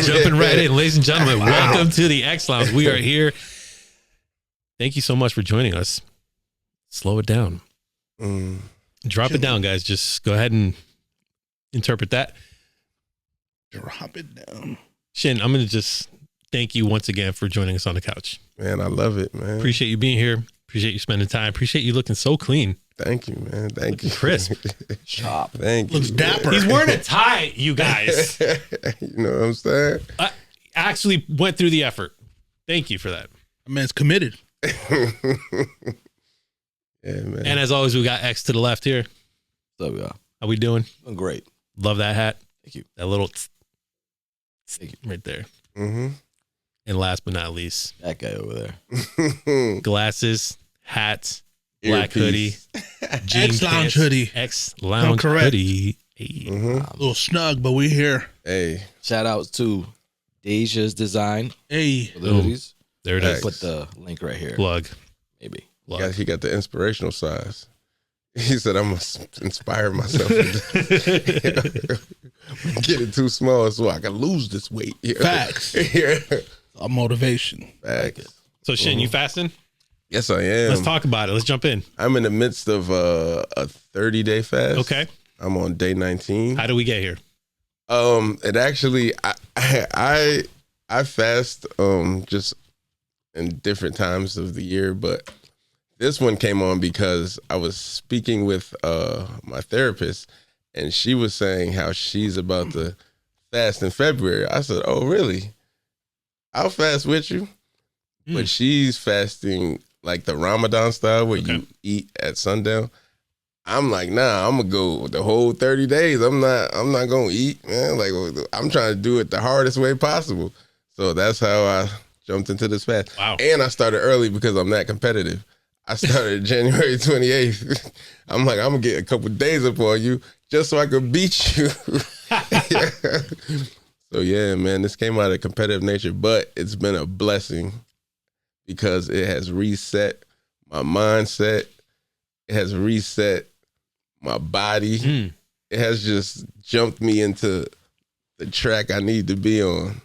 jumping right in, ladies and gentlemen. Welcome to the XLounge. We are here. Thank you so much for joining us. Slow it down. Drop it down, guys. Just go ahead and interpret that. Drop it down. Shin, I'm going to just thank you once again for joining us on the couch. Man, I love it, man. Appreciate you being here. Appreciate you spending time. Appreciate you looking so clean. Thank you, man. Thank you. Crisp. Chop. Thank you. Looks dapper. He's wearing a tie, you guys. You know what I'm saying? I actually went through the effort. Thank you for that. That man's committed. Yeah, man. And as always, we got X to the left here. What's up, y'all? How we doing? I'm great. Love that hat. Thank you. That little Thank you. right there. Mm-hmm. And last but not least, That guy over there. glasses, hats, black Earpiece. hoodie, jean XLounge pants, hoodie. XLounge correct. hoodie. Hey. Mm-hmm. A little snug, but we here. Hey. Shout outs to Deja's Design Hey. for the hoodies. There it is. Put the link right here. Plug. Maybe. Plug. He got the inspirational size. He said, I'm going to inspire myself. Get it too small so I can lose this weight. Facts. Yeah. A motivation. Facts. So, Shin, you fasting? Yes, I am. Let's talk about it. Let's jump in. I'm in the midst of a 30-day fast. Okay. I'm on day 19. How do we get here? It actually, I fast just in different times of the year, but this one came on because I was speaking with my therapist, and she was saying how she's about to fast in February. I said, "Oh, really? I'll fast with you." But she's fasting like the Ramadan style where you eat at sundown. I'm like, nah, I'm gonna go the whole 30 days. I'm not gonna eat, man. Like, I'm trying to do it the hardest way possible. So that's how I jumped into this fast. Wow. And I started early because I'm that competitive. I started January 28th. I'm like, I'm gonna get a couple days up on you just so I could beat you. So yeah, man, this came out of competitive nature, but it's been a blessing because it has reset my mindset. It has reset my body. It has just jumped me into the track I need to be on.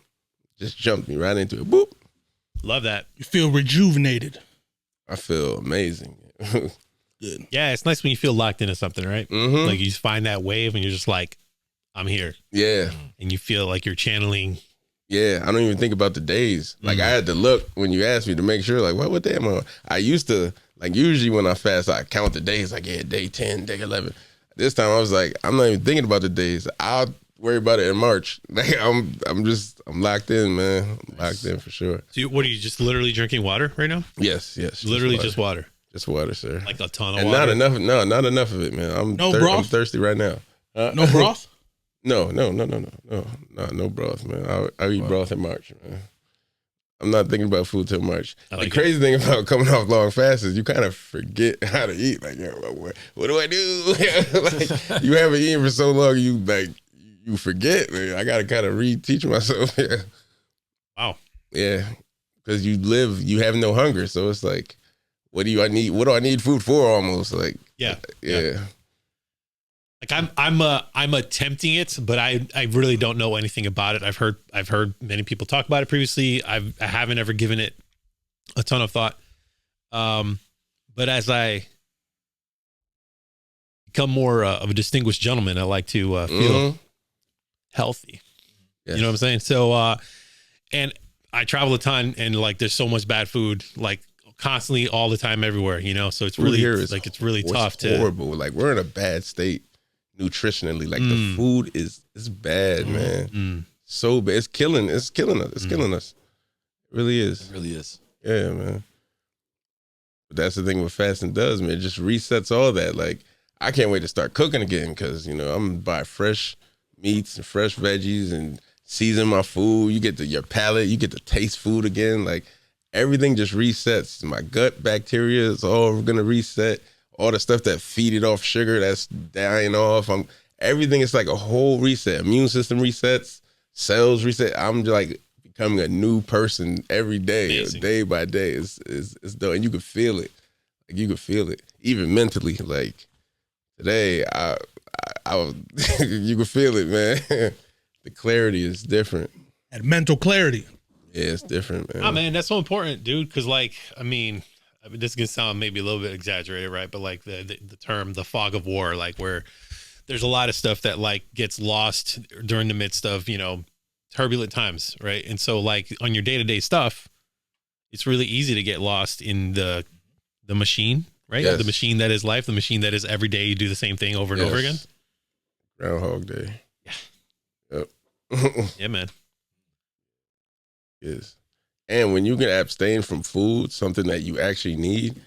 Just jumped me right into it. Boop. Love that. You feel rejuvenated. I feel amazing. Good. Yeah, it's nice when you feel locked into something, right? Mm-hmm. Like you just find that wave and you're just like, I'm here. Yeah. And you feel like you're channeling. Yeah. I don't even think about the days. Like I had to look when you asked me to make sure, like, what day am I on? I used to, like, usually when I fast, I count the days, like, yeah, day 10, day 11. This time I was like, I'm not even thinking about the days. I'll worry about it in March. Like, I'm locked in, man. I'm locked in for sure. So what are you just literally drinking water right now? Yes. Literally just water. Just water, sir. Like a ton of And water. not enough of it, man. I'm thirsty right now. No broth? No, broth, man. I eat broth in March, man. I'm not thinking about food till March. Like the crazy thing about coming off long fasts is you kind of forget how to eat. Like, yeah, what do I do? Like, you haven't eaten for so long, you forget. Man. I got to kind of reteach myself. Yeah. Wow. Yeah, because you have no hunger, so it's like, what do I need food for? Almost like, Yeah. Like I'm attempting it, but I really don't know anything about it. I've heard many people talk about it previously. I haven't ever given it a ton of thought. But as I become more of a distinguished gentleman, I like to feel healthy. Yes. You know what I'm saying? So, and I travel a ton, and like there's so much bad food, like constantly, all the time, everywhere. You know, so it's really it's really tough to. Horrible. Like we're in a bad state nutritionally. Like the food is bad, man. So bad. It's killing us. It's killing us. It really is. It really is. Yeah, man. But that's the thing what fasting does, man. It just resets all that. Like, I can't wait to start cooking again because, I'm going to buy fresh meats and fresh veggies and season my food. You get your palate. You get to taste food again. Like, everything just resets. My gut bacteria is all going to reset. All the stuff that feed it off sugar, that's dying off. Everything is like a whole reset. Immune system resets. Cells reset. I'm like becoming a new person every day. Amazing. Day by day. It's dope. And you can feel it. Like, you can feel it. Even mentally. Like, today, you can feel it, man. The clarity is different. And mental clarity. Yeah, it's different, man. Oh man, that's so important, dude. Because like, I mean, this is gonna sound maybe a little bit exaggerated, right? But like the term, the fog of war, like where there's a lot of stuff that like gets lost during the midst of, you know, turbulent times, right? And so like on your day-to-day stuff, it's really easy to get lost in the machine, right? Yes. The machine that is life, the machine that is every day you do the same thing over and over again. Groundhog Day. Yeah. Yep. Yeah, man. Yes. And when you can abstain from food, something that you actually need,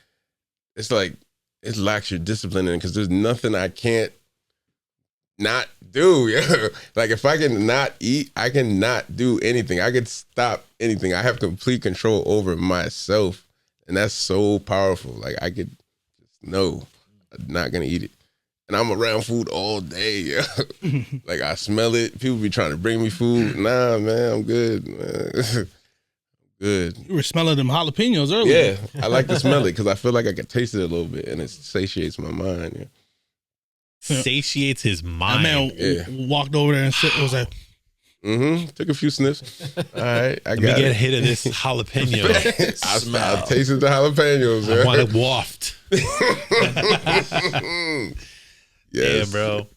it's like it lacks your discipline in because there's nothing I can't not do. Yeah. Like if I can not eat, I cannot do anything. I could stop anything. I have complete control over myself. And that's so powerful. Like I could just know I'm not gonna eat it. And I'm around food all day. Yeah. Like I smell it. People be trying to bring me food. Nah, man, I'm good, man. Good. You were smelling them jalapenos earlier. Yeah, I like to smell it because I feel like I can taste it a little bit and it satiates my mind. Yeah. Satiates his That mind. man walked over there and was like, Took a few sniffs. All right, I Let me got get a it. hit of this jalapeno. I tasted the jalapenos. I Yeah. want to waft. Yeah, Yes. bro.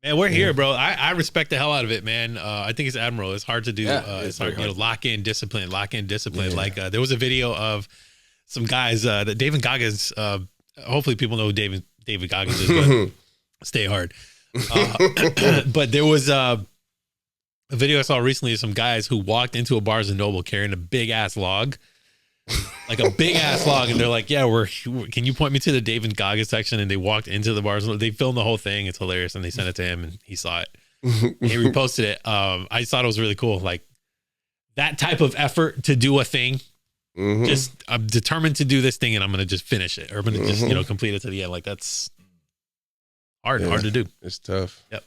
Man, we're here, bro. I respect the hell out of it, man. I think it's admirable. It's hard to do. Yeah, It's hard, very you know, lock in discipline. Yeah. Like there was a video of some guys that David Goggins. Hopefully, people know who David Goggins is. But stay hard. But there was a video I saw recently of some guys who walked into a Barnes and Noble carrying a big ass log. Like a big ass log, and they're like, "Yeah, can you point me to the David Goggins section?" And they walked into the bars. They filmed the whole thing. It's hilarious, and they sent it to him, and he saw it. He reposted it. I thought it was really cool. Like that type of effort to do a thing. Just I'm determined to do this thing, and I'm gonna just finish it, or I'm gonna just complete it to the end. Like that's hard to do. It's tough. Yep.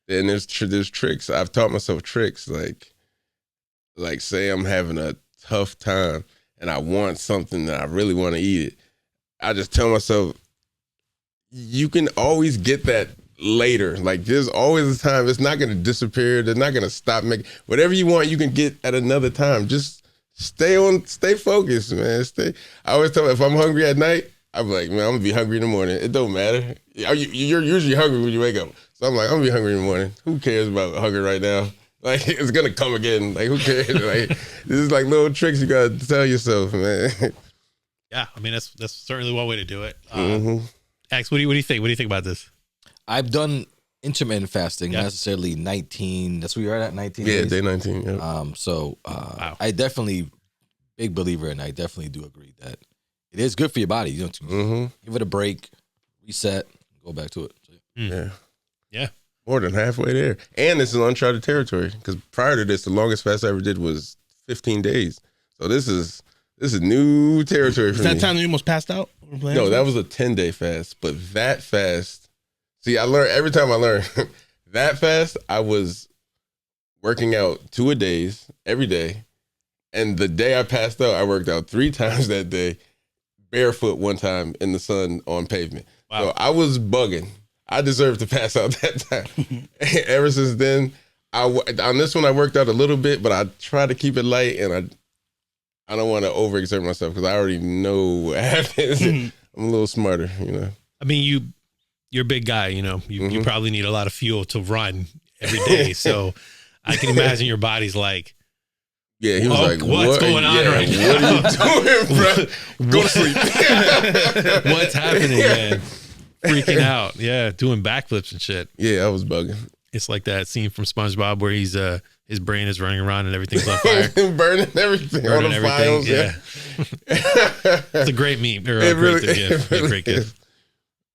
And there's tricks. I've taught myself tricks. Like say I'm having a tough time. And I want something that I really want to eat it. I just tell myself, you can always get that later. Like there's always a time. It's not going to disappear. They're not going to stop making whatever you want. You can get at another time. Just stay focused, man. I always tell if I'm hungry at night, I'm like, man, I'm gonna be hungry in the morning. It don't matter. You're usually hungry when you wake up. So I'm like, I'm gonna be hungry in the morning. Who cares about hunger right now? Like it's gonna come again. Like who cares? Like this is like little tricks you gotta tell yourself, man. Yeah, I mean that's certainly one way to do it. X, what do you think? What do you think about this? I've done intermittent fasting, Yeah. not necessarily 19. That's where you're at 19 Yeah, days? day 19. Yeah. Wow. I definitely big believer, and I definitely do agree that it is good for your body. You know, give it a break, reset, go back to it. So, Yeah. Yeah. More than halfway there. And this is uncharted territory. Because prior to this, the longest fast I ever did was 15 days. So this is new territory for is that me. time that you almost passed out? No, that was a 10-day fast. But that fast, see, I learned every time I learn that fast, I was working out 2 a days every day. And the day I passed out, I worked out 3 times that day, barefoot one time in the sun on pavement. Wow. So I was bugging. I deserved to pass out that time. Ever since then, on this one I worked out a little bit, but I try to keep it light, and I don't want to overexert myself because I already know what happens. I'm a little smarter, you know. I mean, you're a big guy, you know. You probably need a lot of fuel to run every day. So I can imagine your body's like, Yeah, he was like, what's going on right now? What are you doing, bro? Go to sleep. What's happening, man? Freaking out. Yeah, doing backflips and shit. Yeah, I was bugging. It's like that scene from SpongeBob where he's his brain is running around and everything's on fire. Burning everything. All the files. Yeah. It's a great meme. Or a great gift. Great gift.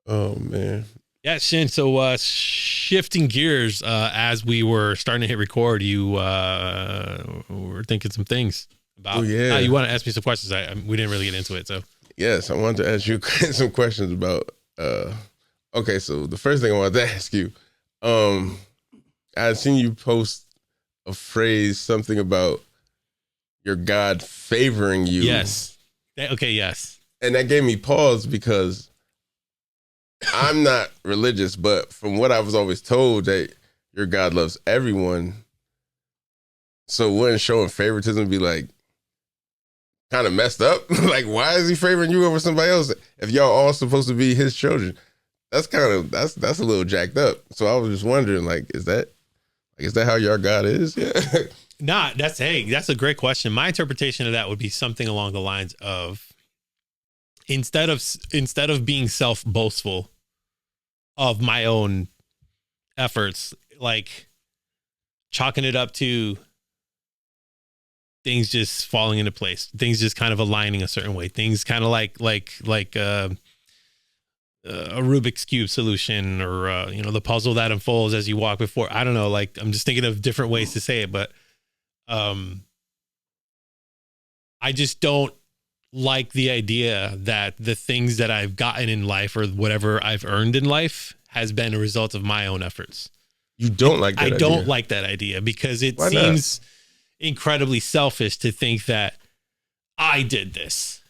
Oh, man. Yeah, Shin. So shifting gears, as we were starting to hit record, you were thinking some things about. Oh, yeah. You want to ask me some questions? We didn't really get into it, so. Yes, I wanted to ask you some questions about. Okay, so the first thing I wanted to ask you, I had seen you post a phrase, something about your God favoring you. Yes. Okay. Yes. And that gave me pause because I'm not religious, but from what I was always told that your God loves everyone. So wouldn't showing favoritism be like kind of messed up? Like, why is he favoring you over somebody else if y'all all supposed to be his children? That's a little jacked up. So I was just wondering, like, is that how your God is? Yeah. Nah, that's a great question. My interpretation of that would be something along the lines of instead of being self-boastful of my own efforts, like chalking it up to things just falling into place, things just kind of aligning a certain way, things kind of like a Rubik's Cube solution, or the puzzle that unfolds as you walk before. I don't know, like I'm just thinking of different ways to say it, but I just don't like the idea that the things that I've gotten in life or whatever I've earned in life has been a result of my own efforts. You don't like that idea? I don't like that idea because it seems incredibly selfish to think that I did this.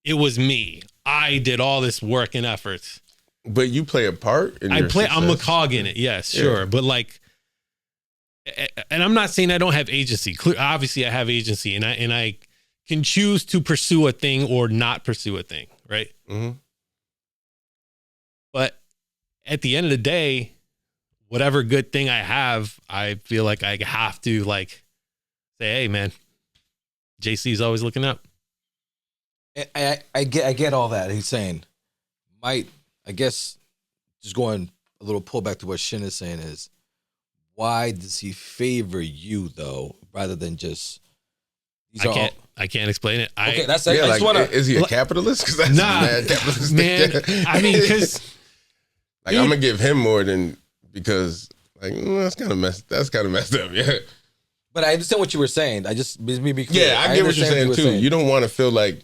It was me. I did all this work and effort. But you play a part in your success. I'm a cog in it. Yes, sure. Yeah. But like, and I'm not saying I don't have agency. Obviously I have agency, and I can choose to pursue a thing or not pursue a thing. Right. Mm-hmm. But at the end of the day, whatever good thing I have, I feel like I have to like say, hey man, JC's always looking up. I get all that. He's saying, I guess just going a little pullback to what Shin is saying is, why does he favor you though, rather than just? I can't explain it. Okay, that's yeah. Like, is he a capitalist? Because that's mad capitalist, man. I mean, because like I'm gonna give him more than because like that's kind of messed up. Yeah. But I understand what you were saying. I just be clear. Yeah, I get what you're saying too. You don't want to feel like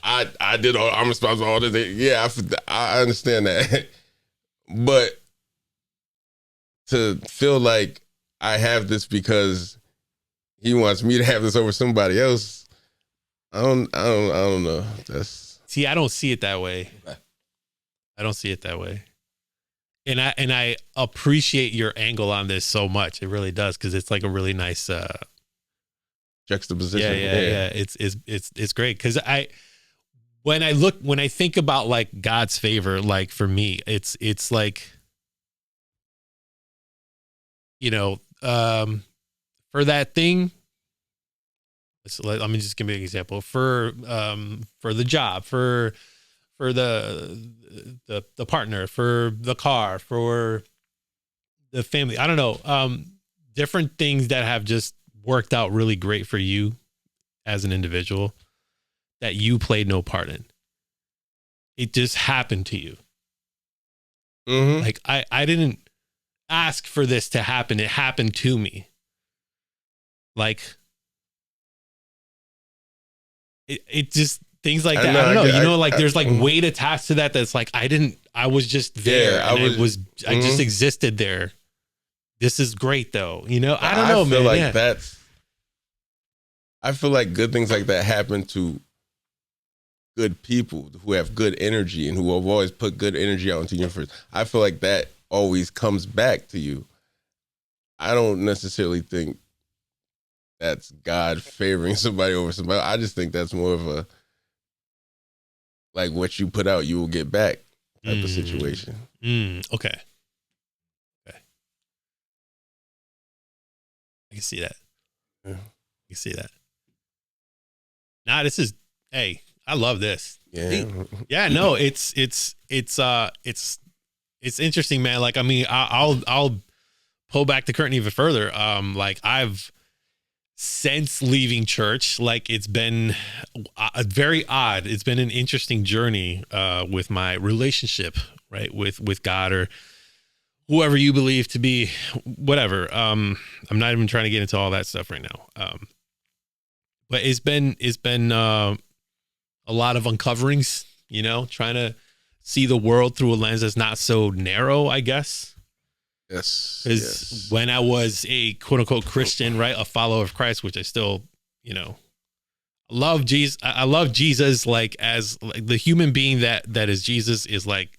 I did all. I'm responsible for all this. Yeah, I understand that. But to feel like I have this because he wants me to have this over somebody else, I don't know. See, I don't see it that way. Okay. I don't see it that way. And I appreciate your angle on this so much. It really does, because it's like a really nice juxtaposition. Yeah. It's great, because when I think about like God's favor, like for me, it's like, for that thing. Let me just give you an example. For the job, for the partner, for the car, for the family. I don't know. Different things that have just worked out really great for you as an individual that you played no part in. It just happened to you. Mm-hmm. Like I didn't ask for this to happen. It happened to me. Like it just things like that. I don't know. Like there's like weight attached to that. That's like I was just there. Yeah, I just existed there. This is great though. I don't know, I feel man. Like I feel like good things like that happen to good people who have good energy and who have always put good energy out into the universe. I feel like that always comes back to you. I don't necessarily think that's God favoring somebody over somebody. I just think that's more of a like what you put out, you will get back type of situation. Okay. I can see that. Yeah. I can see that. Nah, hey, I love this. Yeah. Yeah, no, it's interesting, man. Like, I mean, I'll pull back the curtain even further. Like I've since leaving church, like it's been very odd. It's been an interesting journey with my relationship, right, with God or whoever you believe to be, whatever. I'm not even trying to get into all that stuff right now. But it's been a lot of uncoverings, trying to see the world through a lens that's not so narrow, I guess. Yes. Because when I was a quote unquote Christian, right, a follower of Christ, which I still, love Jesus. I love Jesus, like as like the human being that is Jesus is like,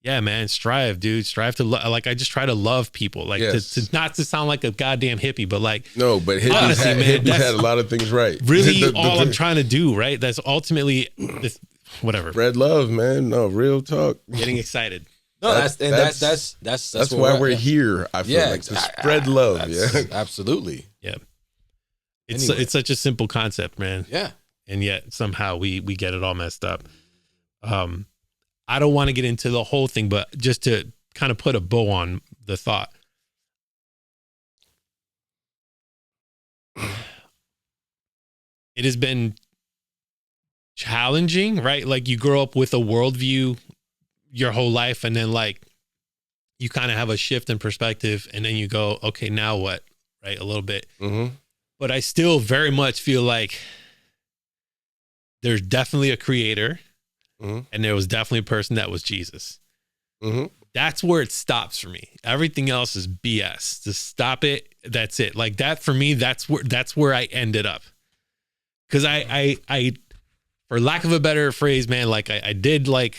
Yeah, man, strive, dude. Strive to like. I just try to love people, like to not to sound like a goddamn hippie, but like no, but hippies, honestly, hippies had a lot of things right. Really, all I'm trying to do, right? That's ultimately this, whatever. Spread love, man. No, real talk. Getting excited. No, that's why we're here. I feel like to spread love. Yeah, absolutely. Yeah, it's such a simple concept, man. Yeah, and yet somehow we get it all messed up. I don't want to get into the whole thing, but just to kind of put a bow on the thought. It has been challenging, right? Like you grow up with a worldview your whole life, and then like you kind of have a shift in perspective, and then you go, okay, now what? Right? A little bit. Mm-hmm. But I still very much feel like there's definitely a creator. Mm-hmm. And there was definitely a person that was Jesus. Mm-hmm. That's where it stops for me. Everything else is BS. Just stop it. That's it. Like that for me. That's where I ended up. Because I, for lack of a better phrase, man, like I did like.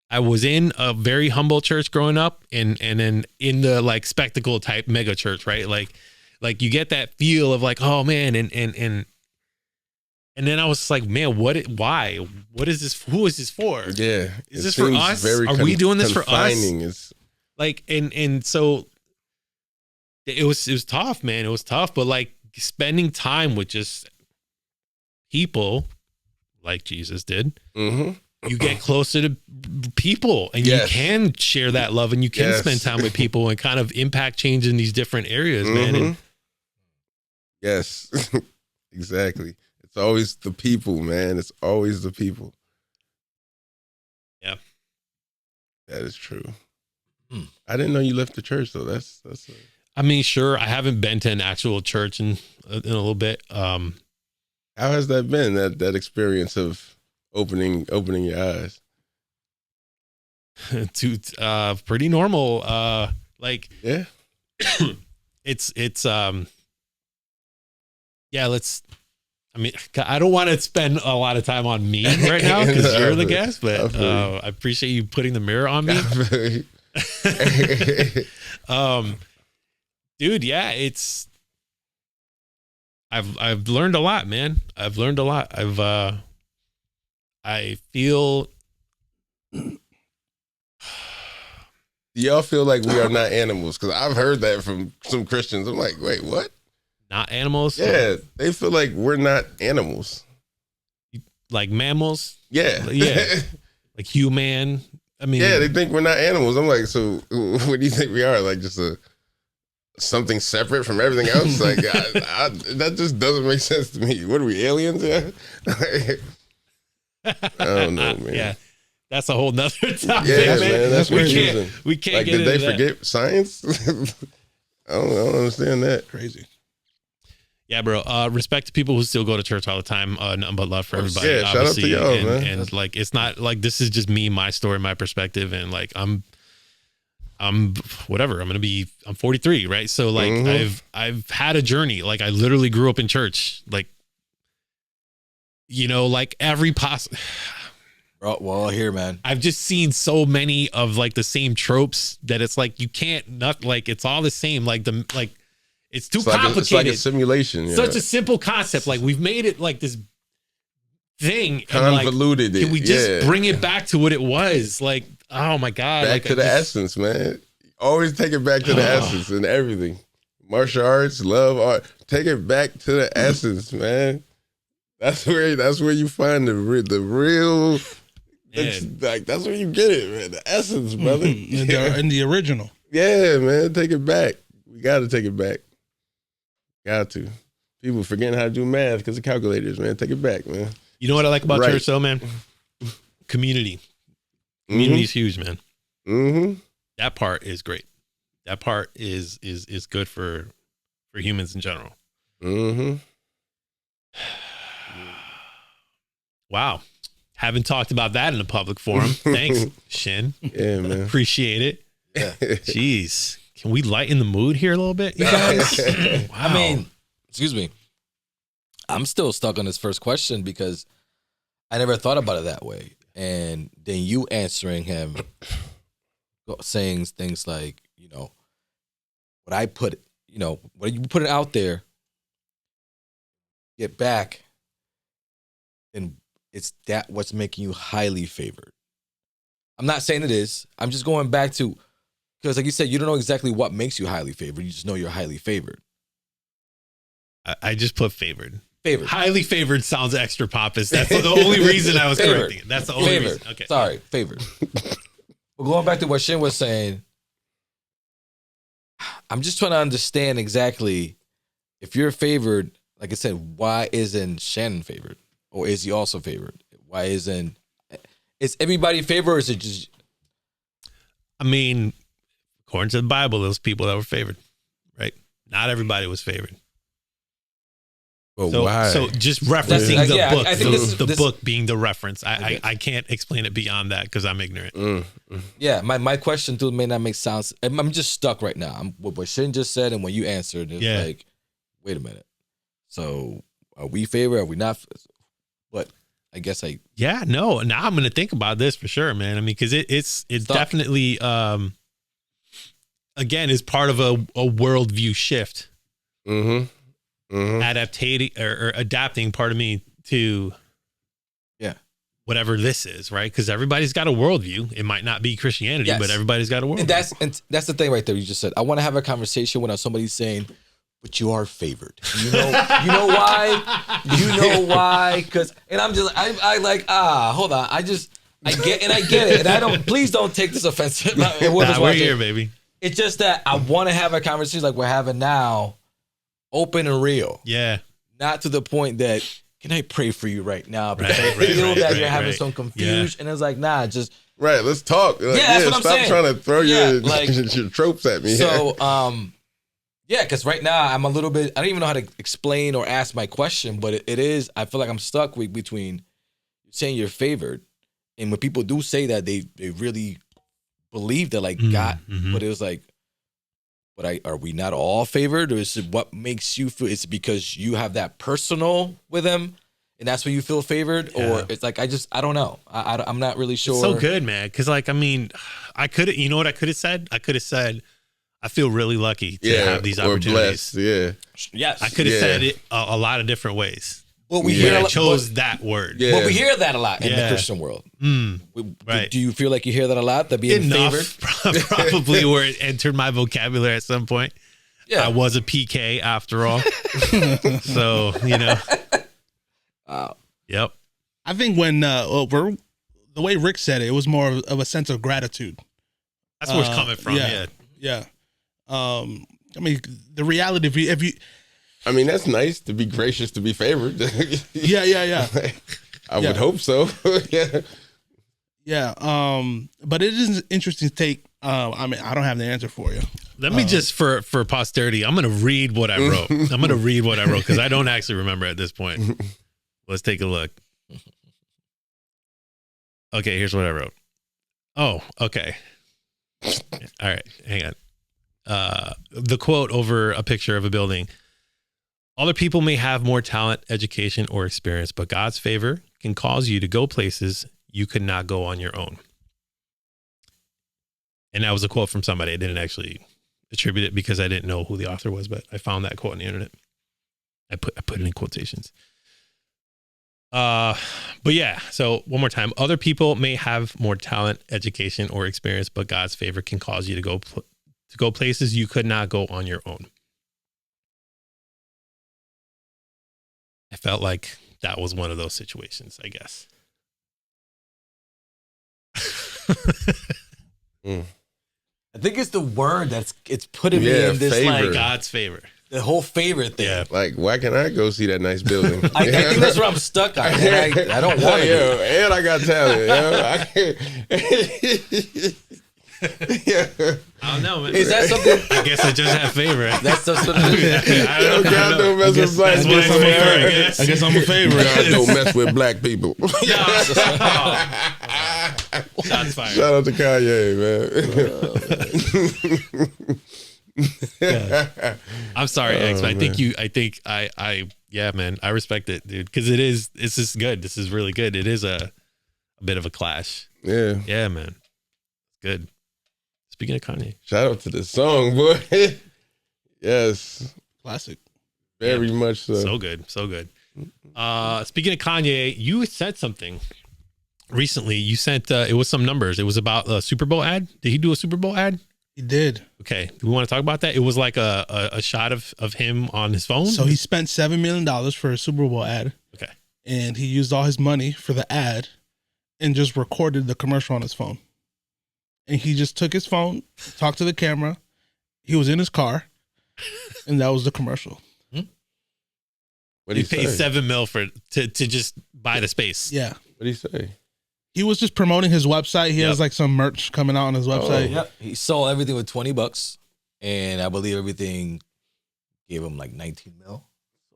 I was in a very humble church growing up, and then in the like spectacle type mega church, right? Like you get that feel of like, oh man, and then I was like, man, why? What is this? Who is this for? Yeah. Is this for us? Are we doing this for us? It's like, and so it was tough, man. It was tough, but like spending time with just people like Jesus did, you get closer to people, and you can share that love, and you can spend time with people and kind of impact change in these different areas, man. And, yes, exactly. It's always the people, man. It's always the people. Yeah, that is true. I didn't know you left the church though. That's. I mean, sure. I haven't been to an actual church in a little bit. How has that been? That experience of opening your eyes? To pretty normal. Like yeah, it's yeah. I mean, I don't want to spend a lot of time on me right now because you're the guest, but I appreciate you putting the mirror on me. Dude, yeah, I've learned a lot, man. I've learned a lot. I feel. Do y'all feel like we are not animals? Because I've heard that from some Christians. I'm like, wait, what? Not animals? Yeah, they feel like we're not animals. Like mammals? Yeah. Yeah. Like human. I mean, yeah, they think we're not animals. I'm like, so what do you think we are? Like just something separate from everything else? Like that just doesn't make sense to me. What are we, aliens? Yeah. I don't know, man. Yeah. That's a whole nother topic, yeah, man. That's we confusing. We can't like, get did into they forget science? I don't understand that. Crazy. Yeah, bro. Respect to people who still go to church all the time. Nothing but love for everybody. Yeah, shout out to y'all, man. And like, it's not like this is just me, my story, my perspective, and like I'm whatever. I'm 43, right? So like I've had a journey. Like I literally grew up in church. Like, you know, like every possible. Well, here, man. I've just seen so many of like the same tropes that it's like you can't like it's all the same. Like it's too complicated. It's like a simulation. Such a simple concept. Like we've made it like this thing. Convoluted. Like, can we just bring it back to what it was? Like, oh my God. Back to the essence, man. Always take it back to the essence and everything. Martial arts, love, art. Take it back to the essence, man. That's where you find the real. That's where you get it, man. The essence, brother. In the original. Yeah, man. Take it back. We got to take it back. Got to. People forgetting how to do math because of calculators, man. Take it back, man. You know what I like about church, though, man? Community. Community is huge, man. Mm-hmm. That part is great. That part is good for humans in general. Mm-hmm. Wow. Haven't talked about that in a public forum. Thanks, Shin. Yeah, man. Appreciate it. Yeah. Jeez. Can we lighten the mood here a little bit, you guys? Wow. I mean, excuse me. I'm still stuck on this first question because I never thought about it that way. and then you answering him, saying things like, what I put, when you put it out there, get back, and it's that what's making you highly favored. I'm not saying it is. I'm just going back to, because like you said, you don't know exactly what makes you highly favored. You just know you're highly favored. I just put favored. Favored. Highly favored sounds extra pompous. That's the only reason I was correcting it. That's the only reason. Okay. Sorry, favored. But going back to what Shin was saying, I'm just trying to understand exactly, if you're favored, like I said, why isn't Shannon favored? Or is he also favored? Why isn't... Is everybody favored, or is it just... I mean, according to the Bible, those people that were favored, right? Not everybody was favored. But So, why? so just referencing the book, I think the book being the reference. I can't explain it beyond that because I'm ignorant. Yeah, my question too may not make sense. I'm just stuck right now. What Shin just said and when you answered, it's like, wait a minute. So are we favored? Are we not? But I guess now I'm going to think about this for sure, man. I mean, because it's definitely again is part of a worldview shift. Adapting or adapting, pardon me, to whatever this is, right? Because everybody's got a worldview. It might not be Christianity, but everybody's got a worldview. And that's the thing right there. You just said, I want to have a conversation when somebody's saying, but you are favored. You know why? You know why? Because, and I'm just, I like, hold on. I get it. And I don't, please don't take this offensive. We're here, baby. It's just that I want to have a conversation like we're having now, open and real. Yeah. Not to the point that, can I pray for you right now? Because I feel that you're having some confusion. And it's like, nah, just. Right, let's talk. Like, that's what I'm saying. Stop trying to throw your tropes at me. So, because right now I'm a little bit, I don't even know how to explain or ask my question, but it is, I feel like I'm stuck between saying you're favored. And when people do say that, they really believe that, like, God, but it was like, are we not all favored, or is it what makes you feel? It's because you have that personal with him, and that's why you feel favored, or it's like I don't know. I'm not really sure. It's so good, man. Because I could have. You know what I could have said? I could have said, I feel really lucky to have these opportunities. Blessed, yes. I could have said it a lot of different ways. Well, I chose that word. Yeah. But we hear that a lot in the Christian world. Right. Do you feel like you hear that a lot? That being favored? Probably where it entered my vocabulary at some point. Yeah. I was a PK after all. So, Wow. Yep. I think when the way Rick said it, it was more of a sense of gratitude. That's where it's coming from. Yeah. I mean, the reality, if you I mean, that's nice to be gracious, to be favored. Yeah. I would hope so. Yeah. But it is an interesting take. I mean, I don't have the answer for you. Let me just, for posterity, I'm going to read what I wrote. I'm going to read what I wrote because I don't actually remember at this point. Let's take a look. Okay, here's what I wrote. Oh, okay. All right, hang on. The quote over a picture of a building. Other people may have more talent, education, or experience, but God's favor can cause you to go places you could not go on your own. And that was a quote from somebody. I didn't actually attribute it because I didn't know who the author was, but I found that quote on the internet. I put it in quotations. But yeah, so one more time. Other people may have more talent, education, or experience, but God's favor can cause you to go places you could not go on your own. I felt like that was one of those situations, I guess. I think it's the word it's putting me in this favor. like God's favor. The whole favor thing. Yeah. Like, why can't I go see that nice building? I think that's where I'm stuck on. And I don't want to. And I got talent. I I don't know, man. Is that something? I guess I just have favor. That's just what it is. I don't know. God don't mess with black That's my favor, I guess. I guess I'm a favorite. God don't mess with black people. Shots fired. Shout out to Kanye, man. I'm sorry, X. But I yeah, man. I respect it, dude. Because it's just good. This is really good. It is a bit of a clash. Yeah. Yeah, man. Good. Speaking of Kanye. Shout out to the song, boy. Yes. Classic. Very much so. So good. So good. Speaking of Kanye, you said something recently. You sent, it was some numbers. It was about a Super Bowl ad. Did he do a Super Bowl ad? He did. Okay. Do we want to talk about that? It was like a shot of him on his phone. So he spent $7 million for a Super Bowl ad. Okay. And he used all his money for the ad and just recorded the commercial on his phone. And he just took his phone, talked to the camera. He was in his car, and that was the commercial. What he did he paid say? $7 million to just buy the space. Yeah. What did he say? He was just promoting his website. He has like some merch coming out on his website. Yep. He sold everything with $20, and I believe everything gave him like 19 mil.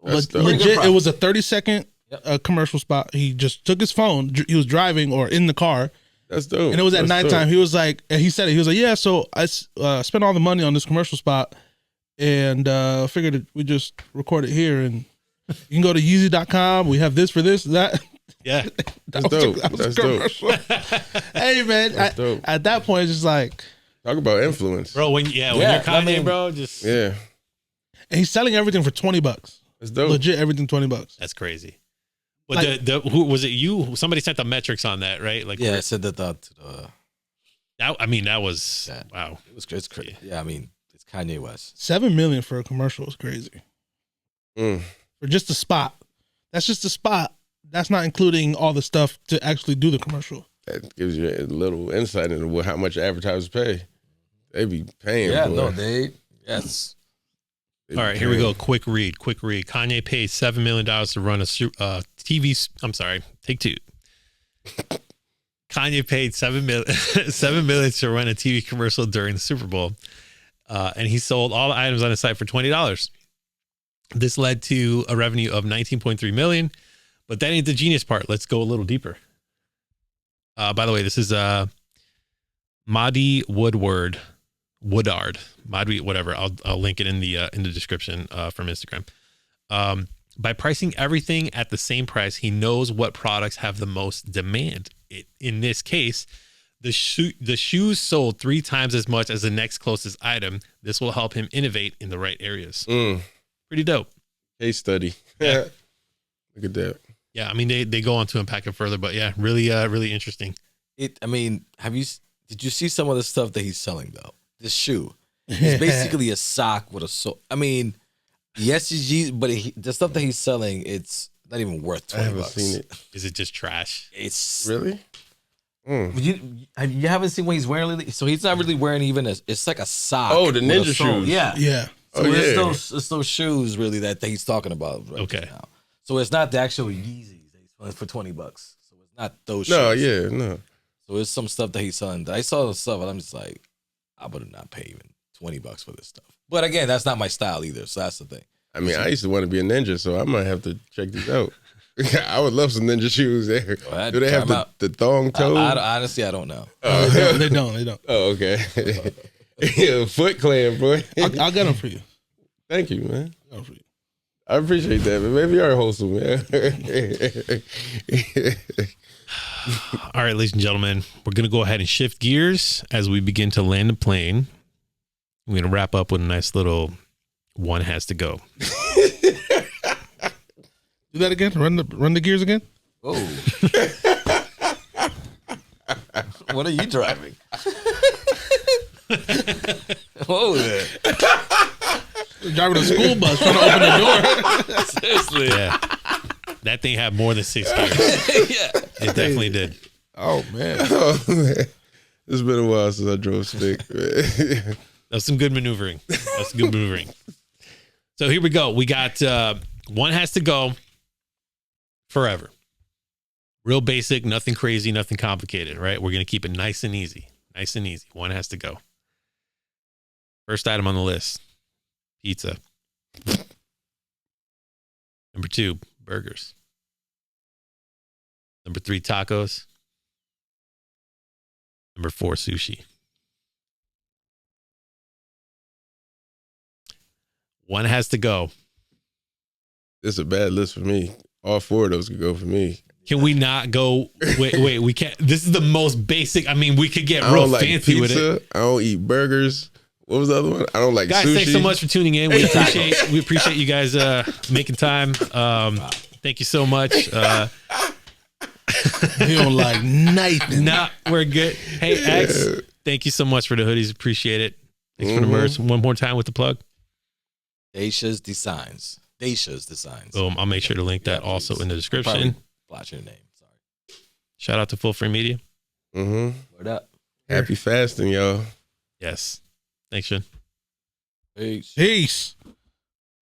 That's dope. Legit, it was a 30-second Yep. commercial spot. He just took his phone. He was driving or in the car, That's dope. and it was at That's nighttime. dope. He was like, and he said it. He was like, yeah. So I spent all the money on this commercial spot, and figured we just record it here, and you can go to Yeezy.com. We have this for this, that. Yeah. That's dope. That's dope. Hey man, That's dope. at that point, it's just like, Talk about influence. Bro, when you're Yeah, Kanye, I mean- bro, just Yeah. and he's selling everything for $20. That's dope. Legit, everything $20. that's crazy. But who was it? You? Somebody sent the metrics on that, right? Like, Yeah, I said that to the. that was Yeah. wow. It's crazy. Yeah, I mean, it's Kanye West. $7 million for a commercial is crazy. Mm. For just a spot. That's just a spot. That's not including all the stuff to actually do the commercial. That gives you a little insight into how much advertisers pay. They be paying. Yeah, boy. no, yes. They be All right, here we paying. go. Quick read. Kanye paid $7 million to run a TV. I'm sorry. Take two. Kanye paid $7 million to run a TV commercial during the Super Bowl, and he sold all the items on his site for $20. This led to a revenue of $19.3 million. But that ain't the genius part. Let's go a little deeper. By the way, this is Madi Woodard. Madi, whatever. I'll link it in the description from Instagram. By pricing everything at the same price, he knows what products have the most demand. In this case, the shoes sold 3 times as much as the next closest item. This will help him innovate in the right areas. Pretty dope. Case study. Yeah. Look at that. Yeah, I mean they go on to unpack it further, but yeah, really interesting. I mean, did you see some of the stuff that he's selling though? This shoe. It's basically a sock with a soul. I mean, yes, but the stuff that he's selling, it's not even worth $20. I haven't seen it. Is it just trash? It's Really? you haven't seen what he's wearing. So he's not really wearing even it's like a sock. Oh, the with a ninja sole. shoes. Yeah, Yeah. So Oh, it's those shoes really that he's talking about. Right Okay. now. So it's not the actual Yeezys that he's selling for $20. So it's not those. No, shoes. yeah, no. So it's some stuff that he's selling. I saw the stuff and I'm just like, I would not pay even $20 for this stuff. But again, that's not my style either. So that's the thing. I mean, I used to want to be a ninja, so I might have to check these out. I would love some ninja shoes there. Well, Do they have the thong toe? Honestly, I don't know. They don't. Oh, okay. Yeah, Foot Clan, boy. I'll get them for you. Thank you, man. I'll get 'em for you. I appreciate that, man. Maybe you are wholesome, man. All right, ladies and gentlemen, we're going to go ahead and shift gears as we begin to land the plane. We're going to wrap up with a nice little one has to go. Do that again. Run the gears again. Oh. What are you driving? Whoa there. Driving a school bus trying to open the door. Seriously. Yeah. That thing had more than 6 gears. Yeah. It definitely did. Oh man. Oh, man. It's been a while since I drove stick. That's some good maneuvering. That's good maneuvering. So here we go. We got one has to go forever. Real basic, nothing crazy, nothing complicated, right? We're going to keep it nice and easy. Nice and easy. One has to go. First item on the list, pizza. Number 2, burgers. Number 3, tacos. Number 4, sushi. One has to go. It's a bad list for me. All 4 of those could go for me. Can we not go? Wait. We can't. This is the most basic. I mean, we could get I real don't like fancy pizza. with it. I don't eat burgers. What was the other one? I don't like Guys, sushi. thanks so much for tuning in. We appreciate you guys making time. Thank you so much. He don't like nothing. Nah, we're good. Hey, X, thank you so much for the hoodies. Appreciate it. Thanks for the merch. One more time with the plug. Dacia's Designs. Boom. I'll make sure to link that also in the description. Flash your name. Sorry. Shout out to Full Frame Media. What up? Happy fasting, y'all. Yes. Thanks, Shin. Peace. Peace.